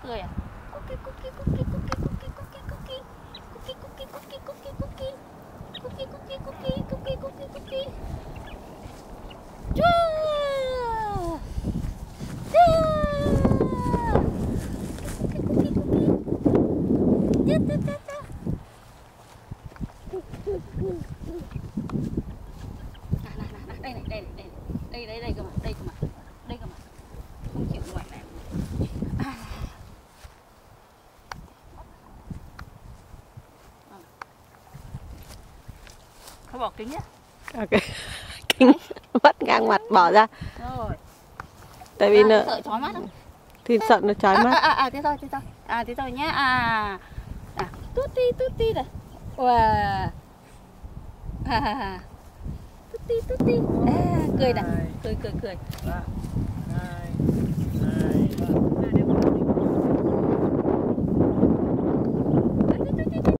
cười à? Cookie cookie cookie cookie cookie cookie cookie cookie cookie cookie cookie cookie cookie cookie cookie cookie cookie cookie. Chua! Cookie cookie cookie. Đây này, đây này, đây cơ mà, đây cơ mà, đây cơ mà. Không chịu ngoại này. Thôi bỏ kính nhé. Ok. Kính mất ngang mặt bỏ ra. Rồi. Tại vì nó sợ chói mắt không? thì sợ nó chói mắt. Thế thôi, thế thôi. Thế thôi nhá. Tút ti này. Wow. Tút ti. Cười này. Cười. 3, 2